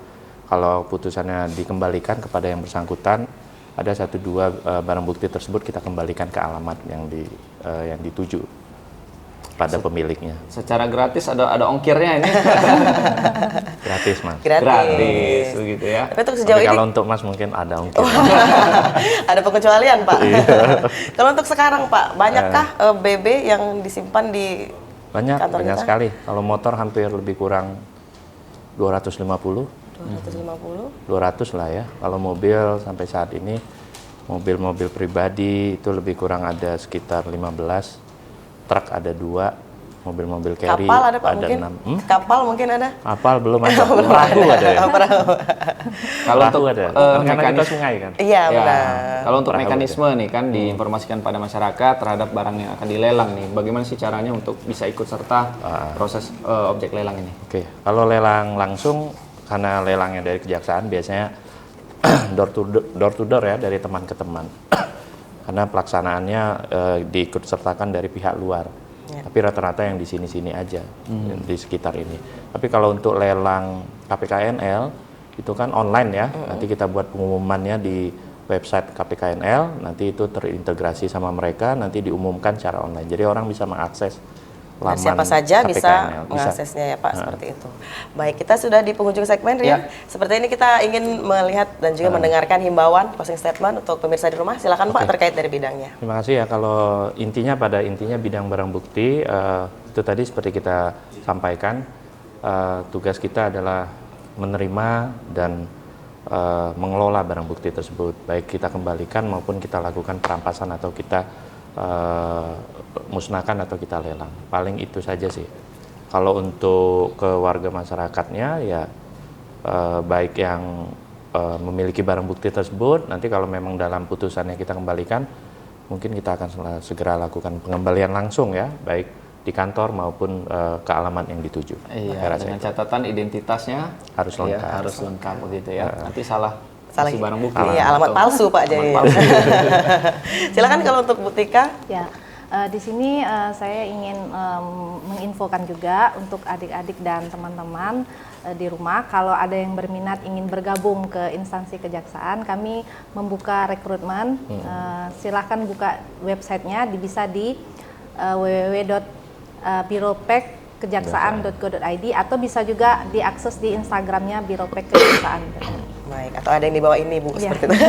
Kalau putusannya dikembalikan kepada yang bersangkutan, ada 1-2 barang bukti tersebut kita kembalikan ke alamat yang dituju pada pemiliknya. Secara gratis ada ongkirnya ini? Gratis, Mas. Gratis begitu ya. Tapi untuk sejauh Tapi ini kalau untuk Mas mungkin ada ongkir. ada pengecualian Pak. Kalau untuk sekarang Pak, banyakkah BB yang disimpan di Banyak kantor kita? sekali. Kalau motor hampir lebih kurang 250. 250? 200 lah ya. Kalau mobil sampai saat ini, mobil-mobil pribadi itu lebih kurang ada sekitar 15, truk ada 2, mobil-mobil carry Kapal ada Pak mungkin? 6. Kapal mungkin ada? Kapal belum ada, perahu ada ya. Kalau untuk Perahu ada, karena kita mekanis, sungai kan. Iya ya, benar. kalau untuk Perahu mekanisme nih kan diinformasikan pada masyarakat terhadap barang yang akan dilelang nih, bagaimana sih caranya untuk bisa ikut serta proses objek lelang ini? Oke, kalau lelang langsung, karena lelangnya dari kejaksaan biasanya door to door ya, dari teman ke teman. Karena pelaksanaannya diikut sertakan dari pihak luar. Tapi rata-rata yang di sini-sini aja, di sekitar ini. Tapi kalau untuk lelang KPKNL, itu kan online ya. Nanti kita buat pengumumannya di website KPKNL, nanti itu terintegrasi sama mereka, nanti diumumkan secara online. Jadi orang bisa mengakses Dan laman siapa saja KPKNL. bisa mengaksesnya ya Pak, seperti itu. Baik, kita sudah di penghujung segmen Rian. Seperti ini kita ingin melihat dan juga mendengarkan himbauan, closing statement untuk pemirsa di rumah. Silakan Pak terkait dari bidangnya. Terima kasih ya. Kalau pada intinya bidang barang bukti, itu tadi seperti kita sampaikan, tugas kita adalah menerima dan mengelola barang bukti tersebut. Baik kita kembalikan maupun kita lakukan perampasan atau kita musnahkan atau kita lelang. Paling itu saja sih. Kalau untuk ke warga masyarakatnya ya baik yang memiliki barang bukti tersebut, nanti kalau memang dalam putusannya kita kembalikan, mungkin kita akan segera lakukan pengembalian langsung ya, baik di kantor maupun ke alamat yang dituju. Iya, dengan catatan identitasnya harus lengkap. Ya, harus lengkap begitu ya. Nanti salah isi barang bukti. Iya, alamat palsu Pak jadi. Silakan kalau untuk Bu Tika. Ya, di sini saya ingin menginfokan juga untuk adik-adik dan teman-teman di rumah, kalau ada yang berminat ingin bergabung ke instansi kejaksaan, kami membuka rekrutmen. Silahkan buka websitenya, bisa di www.biropekkejaksaan.go.id atau bisa juga diakses di Instagramnya Biropek Kejaksaan. Baik, atau ada yang di bawah ini Bu, seperti itu.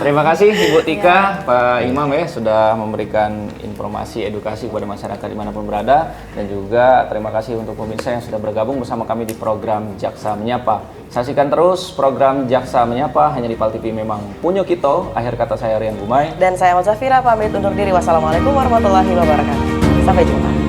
Terima kasih Ibu Tika, Pak Imam ya sudah memberikan informasi edukasi kepada masyarakat dimanapun berada, dan juga terima kasih untuk pemirsa yang sudah bergabung bersama kami di program Jaksa Menyapa. Saksikan terus program Jaksa Menyapa hanya di PAL TV memang punya kita. Akhir kata saya Rian Gumai Dan saya Muzafira pamit undur diri. Wassalamualaikum warahmatullahi wabarakatuh. Sampai jumpa.